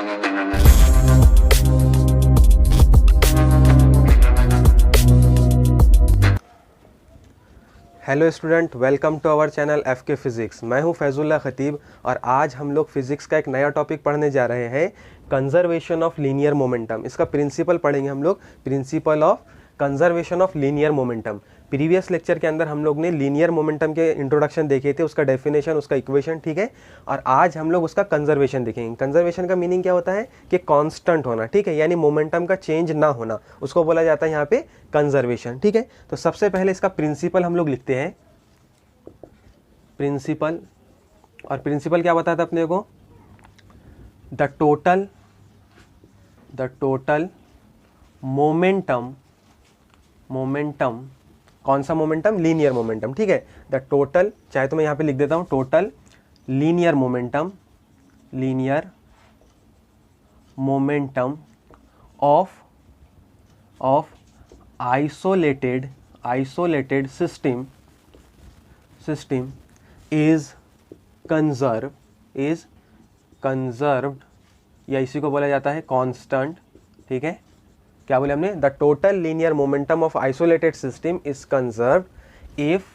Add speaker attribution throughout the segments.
Speaker 1: Hello student, welcome to our channel FK physics. मैं हूं फैजुल्ला खतीब और आज हम लोग फिज़िक्स का एक नया टॉपिक पढ़ने जा रहे हैं, कंजर्वेशन ऑफ लीनियर मोमेंटम। इसका प्रिंसिपल पढ़ेंगे हम लोग, principle of conservation of linear momentum. Previous lecture के अंदर हम लोग ने लीनियर मोमेंटम के इंट्रोडक्शन देखे थे, उसका डेफिनेशन, उसका इक्वेशन, ठीक है। और आज हम लोग उसका कंजर्वेशन देखेंगे। कंजर्वेशन का मीनिंग क्या होता है कि कांस्टेंट होना, ठीक है, यानी मोमेंटम का चेंज ना होना, उसको बोला जाता है यहाँ पे कंजर्वेशन, ठीक है। तो सबसे पहले इसका प्रिंसिपल हम लोग लिखते हैं, प्रिंसिपल। और प्रिंसिपल क्या बताता है अपने को? द टोटल मोमेंटम, कौन सा मोमेंटम? लीनियर मोमेंटम, ठीक है। द टोटल, चाहे तो मैं यहाँ पे लिख देता हूँ, total linear momentum of isolated system is conserved, या इसी को बोला जाता है कांस्टेंट, ठीक है। क्या बोले हमने? The total linear momentum of isolated system is conserved if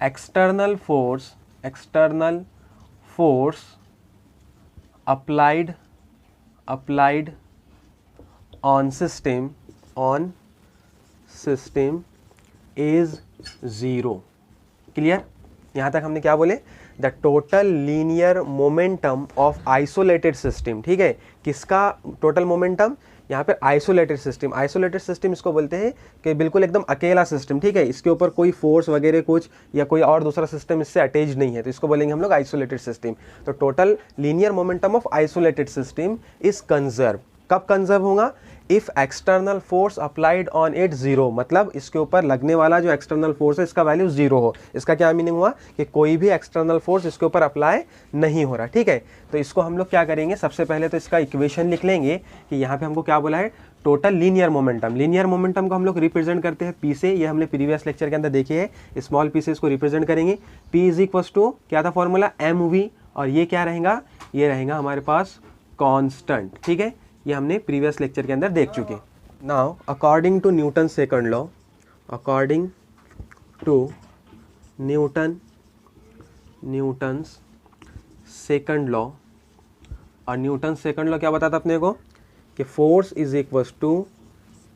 Speaker 1: external force applied on system is zero. Clear? यहाँ तक हमने क्या बोले? The total linear momentum of isolated system, ठीक है। किसका टोटल मोमेंटम? यहाँ पे आइसोलेटेड सिस्टम इसको बोलते हैं कि बिल्कुल एकदम अकेला सिस्टम, ठीक है, इसके ऊपर कोई फोर्स वगैरह कुछ या कोई और दूसरा सिस्टम इससे अटैच नहीं है, तो इसको बोलेंगे हम लोग आइसोलेटेड सिस्टम। तो total linear momentum of isolated system is conserve. कब कंजर्व होगा? If external force applied on it zero, मतलब इसके ऊपर लगने वाला जो एक्सटर्नल फोर्स है इसका वैल्यू जीरो हो। इसका क्या मीनिंग हुआ? कि कोई भी एक्सटर्नल फोर्स इसके ऊपर अप्लाई नहीं हो रहा, ठीक है। तो इसको हम लोग क्या करेंगे, सबसे पहले तो इसका इक्वेशन लिख लेंगे कि यहाँ पे हमको क्या बोला है, टोटल लीनियर मोमेंटम को हम लोग रिप्रेजेंट करते हैं पी से। ये हमने प्रीवियस लेक्चर के अंदर देखे है, स्मॉल पी से इसको रिप्रेजेंट करेंगे। पी इज इक्वल टू क्या था फॉर्मूला? mv, और ये क्या रहेगा? ये रहेगा हमारे पास कांस्टेंट, ठीक है। ये हमने प्रीवियस लेक्चर के अंदर देख चुके। Now according to Newton second law, Newton's second law, और न्यूटन सेकंड लॉ क्या बताता अपने को? कि force is equal to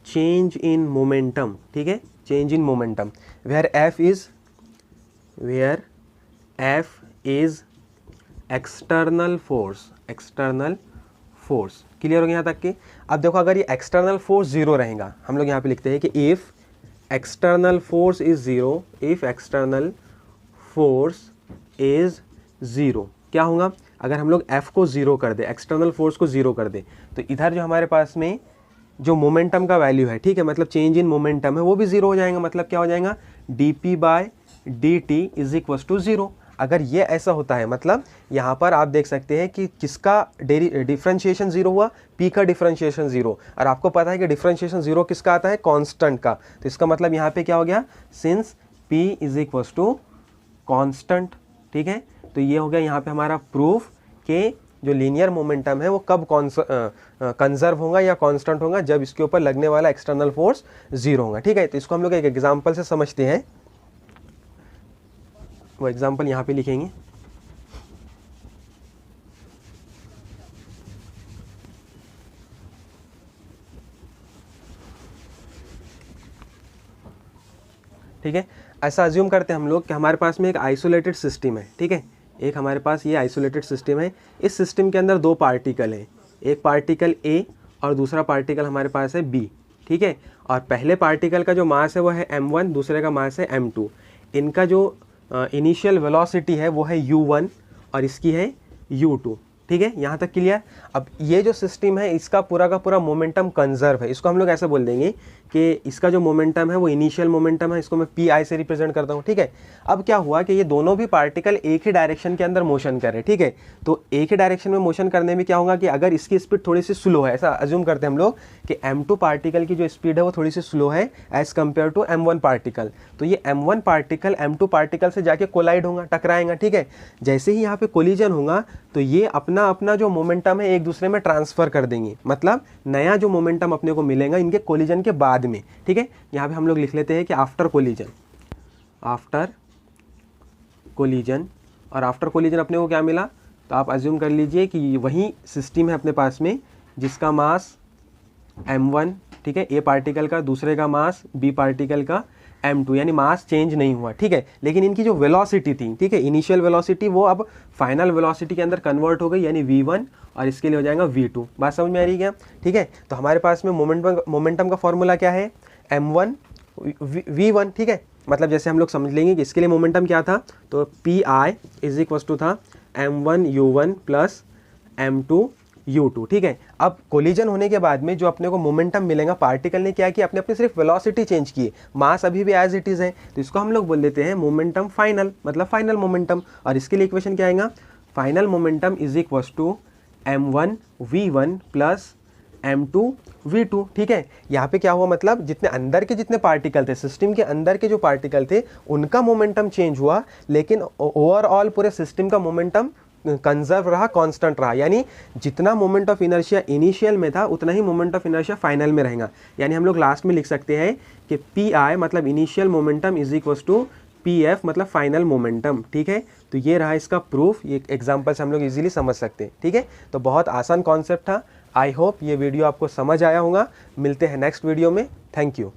Speaker 1: change in momentum, ठीक है, change in momentum, where F is external force. Clear हो गया यहाँ तक कि? अब देखो, अगर ये एक्सटर्नल फोर्स जीरो रहेगा, हम लोग यहाँ पे लिखते हैं कि if external force is zero, क्या होगा? अगर हम लोग F को जीरो कर दे, एक्सटर्नल फोर्स को जीरो कर दे, तो इधर जो हमारे पास में जो मोमेंटम का वैल्यू है, ठीक है, मतलब चेंज इन मोमेंटम है, वो भी जीरो हो जाएगा। मतलब क्या हो जाएगा? dp/dt is equal to zero. अगर ये ऐसा होता है, मतलब यहाँ पर आप देख सकते हैं कि किसका डिफरेंशिएशन जीरो हुआ? P का डिफरेंशिएशन जीरो। और आपको पता है कि डिफरेंशिएशन जीरो किसका आता है? कांस्टेंट का। तो इसका मतलब यहाँ पे क्या हो गया? Since P is equal to constant, ठीक है। तो ये हो गया यहाँ पे हमारा प्रूफ कि जो लीनियर मोमेंटम है वो कब कंजर्व होगा या कांस्टेंट होगा? जब इसके ऊपर लगने वाला एक्सटर्नल फोर्स जीरो होगा, ठीक है। तो इसको हम लोग एक एग्जाम्पल से समझते हैं। वो एग्जाम्पल यहाँ पे लिखेंगे। ठीक है, ऐसा अज्यूम करते हैं हम लोग कि हमारे पास में एक आइसोलेटेड सिस्टम है, ठीक है। एक हमारे पास ये आइसोलेटेड सिस्टम है। इस सिस्टम के अंदर दो पार्टिकल हैं, एक पार्टिकल A और दूसरा पार्टिकल हमारे पास है B, ठीक है। और पहले पार्टिकल का जो मास है वो है m1, दूसरे का मास है m2। इनका जो इनिशियल वेलोसिटी है वो है u1 और इसकी है u2, ठीक है। यहाँ तक क्लियर? अब ये जो सिस्टम है इसका पूरा का पूरा मोमेंटम कंजर्व है। इसको हम लोग ऐसे बोल देंगे कि इसका जो मोमेंटम है वो इनिशियल मोमेंटम है, इसको मैं PI से रिप्रेजेंट करता हूँ, ठीक है। अब क्या हुआ कि ये दोनों भी पार्टिकल एक ही डायरेक्शन के अंदर मोशन कर रहे हैं, ठीक है। तो एक ही डायरेक्शन में मोशन करने में क्या होगा कि अगर इसकी स्पीड थोड़ी सी स्लो है, ऐसा अज्यूम करते हैं हम लोग कि m2 पार्टिकल की जो स्पीड है वो थोड़ी सी स्लो है as compare to m1 particle, तो ये m1 पार्टिकल m2 पार्टिकल से जाके कोलाइड होगा, टकराएंगा, ठीक है। जैसे ही यहाँ पे कोलिजन होगा तो ये अपना अपना अपना जो मोमेंटम है एक दूसरे में ट्रांसफ़र कर देंगे, मतलब नया जो मोमेंटम अपने को मिलेगा इनके कोलिजन के बाद में, ठीक है। यहाँ पे हम लोग लिख लेते हैं कि आफ्टर कोलिजन, आफ्टर कोलिजन, और आफ्टर कोलिजन अपने को क्या मिला, तो आप अज्यूम कर लीजिए कि वही सिस्टम है अपने पास में जिसका मास m1, ठीक है, ए पार्टिकल का, दूसरे का मास बी पार्टिकल का m2, यानी मास चेंज नहीं हुआ, ठीक है। लेकिन इनकी जो वेलोसिटी थी, ठीक है, इनिशियल वेलोसिटी वो अब फाइनल वेलोसिटी के अंदर कन्वर्ट हो गई, यानी v1, और इसके लिए हो जाएगा v2। बात समझ में आ रही है क्या, ठीक है। तो हमारे पास में मोमेंटम का फॉर्मूला क्या है, m1 v1, ठीक है। मतलब जैसे हम लोग समझ लेंगे कि इसके लिए मोमेंटम क्या था, तो P I is equal to था m1u1 प्लस m2 u2, ठीक है। अब कोलिजन होने के बाद में जो अपने को मोमेंटम मिलेगा, पार्टिकल ने क्या किया, अपने अपने सिर्फ वेलोसिटी चेंज की है, मास अभी भी एज इट इज़ है, तो इसको हम लोग बोल देते हैं मोमेंटम फाइनल, मतलब फाइनल मोमेंटम। और इसके लिए इक्वेशन क्या आएगा, final momentum is equal to m1v1 plus m2 v2, ठीक है। यहाँ पे क्या हुआ, मतलब जितने अंदर के जितने पार्टिकल थे, सिस्टम के अंदर के जो पार्टिकल थे उनका मोमेंटम चेंज हुआ, लेकिन ओवरऑल पूरे सिस्टम का मोमेंटम कंजर्व रहा, कांस्टेंट रहा। यानी जितना मोमेंट ऑफ इनर्शिया इनिशियल में था उतना ही मोमेंट ऑफ इनर्शिया फाइनल में रहेगा। यानी हम लोग लास्ट में लिख सकते हैं कि पी आई मतलब initial momentum is equal to P F मतलब फाइनल मोमेंटम, ठीक है। तो ये रहा इसका प्रूफ, ये एग्जाम्पल से हम लोग इजीली समझ सकते हैं, ठीक है। तो बहुत आसान कॉन्सेप्ट था। आई होप ये वीडियो आपको समझ आया होगा। मिलते हैं नेक्स्ट वीडियो में। Thank you.